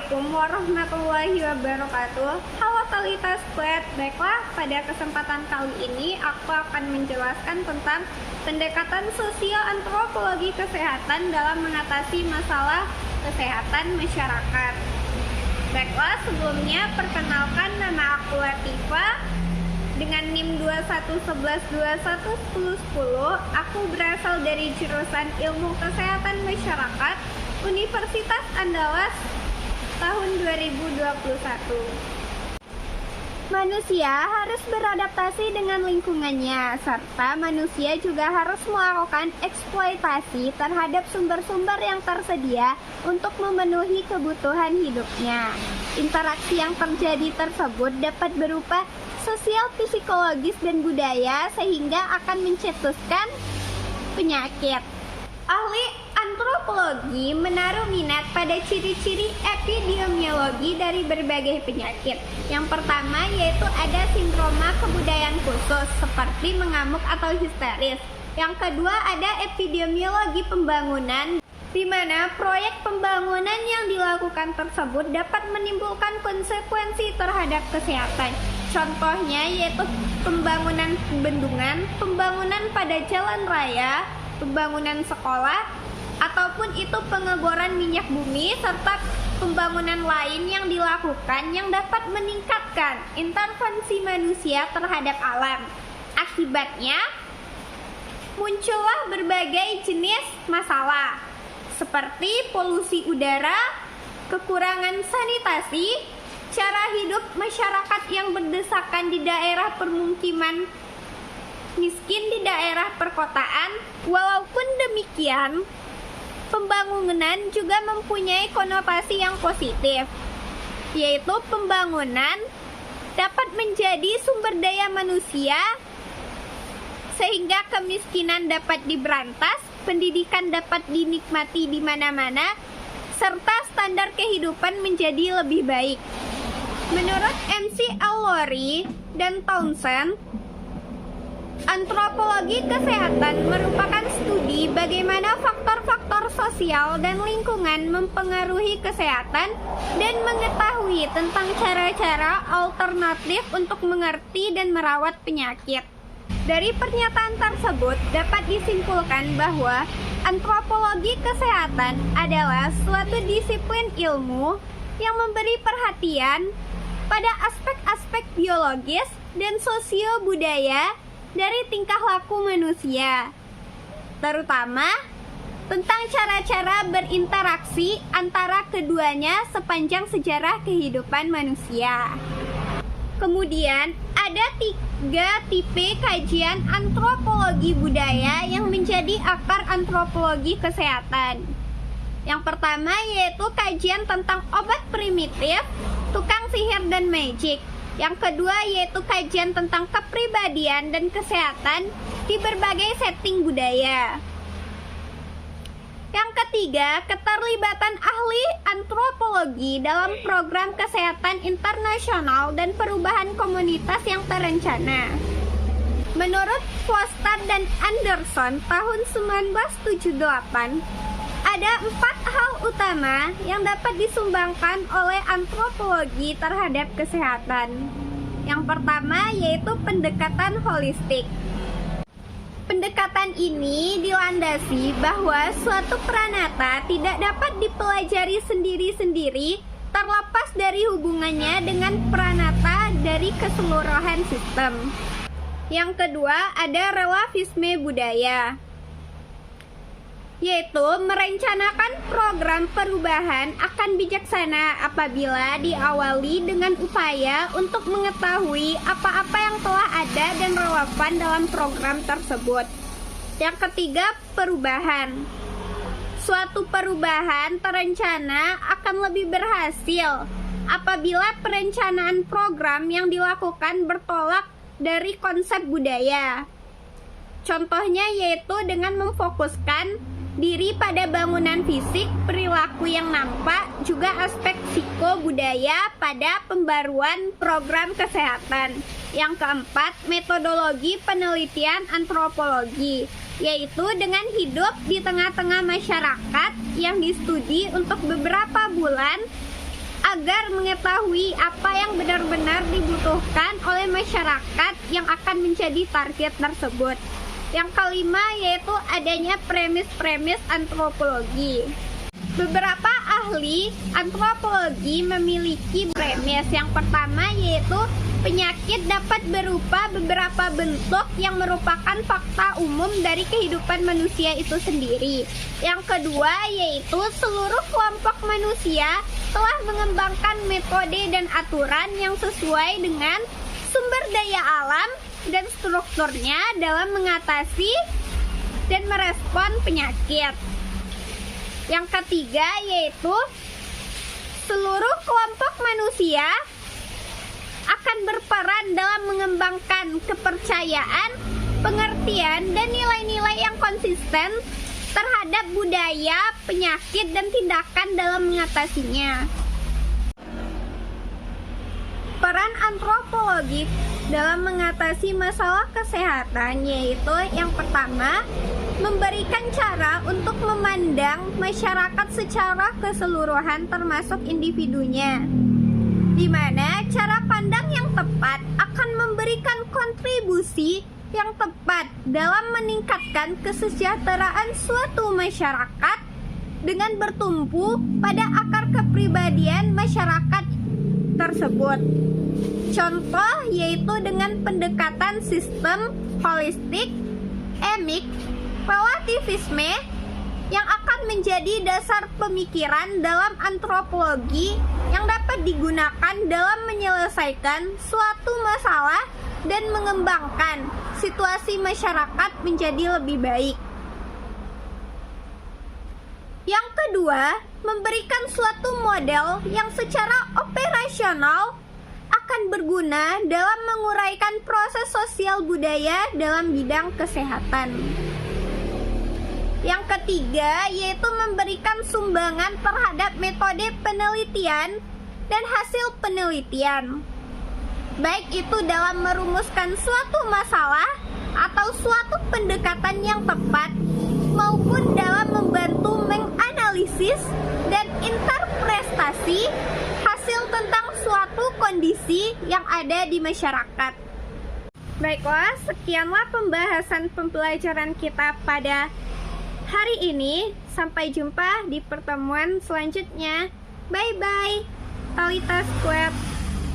Assalamualaikum warahmatullahi wabarakatuh. Halo Talita Squad. Baiklah, pada kesempatan kali ini aku akan menjelaskan tentang pendekatan sosial antropologi kesehatan dalam mengatasi masalah kesehatan masyarakat. Baiklah, sebelumnya perkenalkan, nama aku Latifah dengan NIM 2111211010. Aku berasal dari jurusan Ilmu Kesehatan Masyarakat Universitas Andalas tahun 2021. Manusia harus beradaptasi dengan lingkungannya, serta manusia juga harus melakukan eksploitasi terhadap sumber-sumber yang tersedia untuk memenuhi kebutuhan hidupnya. Interaksi yang terjadi tersebut dapat berupa sosial, psikologis, dan budaya, sehingga akan mencetuskan penyakit. Ahli antropologi menaruh minat pada ciri-ciri epidemiologi dari berbagai penyakit. Yang pertama yaitu ada sindroma kebudayaan khusus seperti mengamuk atau histeris. Yang kedua ada epidemiologi pembangunan, di mana proyek pembangunan yang dilakukan tersebut dapat menimbulkan konsekuensi terhadap kesehatan. Contohnya yaitu pembangunan bendungan, pembangunan pada jalan raya, pembangunan sekolah, ataupun itu pengeboran minyak bumi, serta pembangunan lain yang dilakukan yang dapat meningkatkan intervensi manusia terhadap alam. Akibatnya, muncullah berbagai jenis masalah, seperti polusi udara, kekurangan sanitasi, cara hidup masyarakat yang berdesakan di daerah permukiman, miskin di daerah perkotaan. Walaupun demikian, pembangunan juga mempunyai konotasi yang positif, yaitu pembangunan dapat menjadi sumber daya manusia sehingga kemiskinan dapat diberantas, pendidikan dapat dinikmati di mana-mana, serta standar kehidupan menjadi lebih baik. Menurut MC Allori dan Townsend, antropologi kesehatan merupakan studi bagaimana faktor-faktor sosial dan lingkungan mempengaruhi kesehatan dan mengetahui tentang cara-cara alternatif untuk mengerti dan merawat penyakit. Dari pernyataan tersebut dapat disimpulkan bahwa antropologi kesehatan adalah suatu disiplin ilmu yang memberi perhatian pada aspek-aspek biologis dan sosio-budaya dari tingkah laku manusia, terutama tentang cara-cara berinteraksi antara keduanya sepanjang sejarah kehidupan manusia. Kemudian ada 3 tipe kajian antropologi budaya yang menjadi akar antropologi kesehatan. Yang pertama yaitu kajian tentang obat primitif, tukang sihir dan magic. Yang kedua yaitu kajian tentang kepribadian dan kesehatan di berbagai setting budaya. Yang ketiga, keterlibatan ahli antropologi dalam program kesehatan internasional dan perubahan komunitas yang terencana. Menurut Foster dan Anderson tahun 1978, ada 4 hal utama yang dapat disumbangkan oleh antropologi terhadap kesehatan. Yang pertama yaitu pendekatan holistik. Pendekatan ini dilandasi bahwa suatu pranata tidak dapat dipelajari sendiri-sendiri terlepas dari hubungannya dengan pranata dari keseluruhan sistem. Yang kedua ada relativisme budaya, yaitu merencanakan program perubahan akan bijaksana apabila diawali dengan upaya untuk mengetahui apa-apa yang telah ada dan relevan dalam program tersebut. Yang ketiga, perubahan. Suatu perubahan terencana akan lebih berhasil apabila perencanaan program yang dilakukan bertolak dari konsep budaya. Contohnya yaitu dengan memfokuskan diri pada bangunan fisik, perilaku yang nampak, juga aspek psikobudaya pada pembaruan program kesehatan. Yang keempat, metodologi penelitian antropologi, yaitu dengan hidup di tengah-tengah masyarakat yang distudi untuk beberapa bulan agar mengetahui apa yang benar-benar dibutuhkan oleh masyarakat yang akan menjadi target tersebut. Yang kelima yaitu adanya premis-premis antropologi. Beberapa ahli antropologi memiliki premis. Yang pertama yaitu penyakit dapat berupa beberapa bentuk yang merupakan fakta umum dari kehidupan manusia itu sendiri. Yang kedua yaitu seluruh kelompok manusia telah mengembangkan metode dan aturan yang sesuai dengan sumber daya alam dan strukturnya dalam mengatasi dan merespon penyakit. Yang ketiga yaitu seluruh kelompok manusia akan berperan dalam mengembangkan kepercayaan, pengertian, dan nilai-nilai yang konsisten terhadap budaya, penyakit, dan tindakan dalam mengatasinya. Peran antropologi dalam mengatasi masalah kesehatan yaitu yang pertama, memberikan cara untuk memandang masyarakat secara keseluruhan termasuk individunya, di mana cara pandang yang tepat akan memberikan kontribusi yang tepat dalam meningkatkan kesejahteraan suatu masyarakat dengan bertumpu pada akar kepribadian masyarakat tersebut. Contoh yaitu dengan pendekatan sistem holistik, emik, relativisme yang akan menjadi dasar pemikiran dalam antropologi yang dapat digunakan dalam menyelesaikan suatu masalah dan mengembangkan situasi masyarakat menjadi lebih baik. Yang kedua, memberikan suatu model yang secara operasional akan berguna dalam menguraikan proses sosial budaya dalam bidang kesehatan. Yang ketiga, yaitu memberikan sumbangan terhadap metode penelitian dan hasil penelitian, baik itu dalam merumuskan suatu masalah atau suatu pendekatan yang tepat, maupun dalam membantu menganalisis dan interpretasi hasil tentang suatu kondisi yang ada di masyarakat. Baiklah, sekianlah pembahasan pembelajaran kita pada hari ini. Sampai jumpa di pertemuan selanjutnya. Bye-bye. Talita Squad.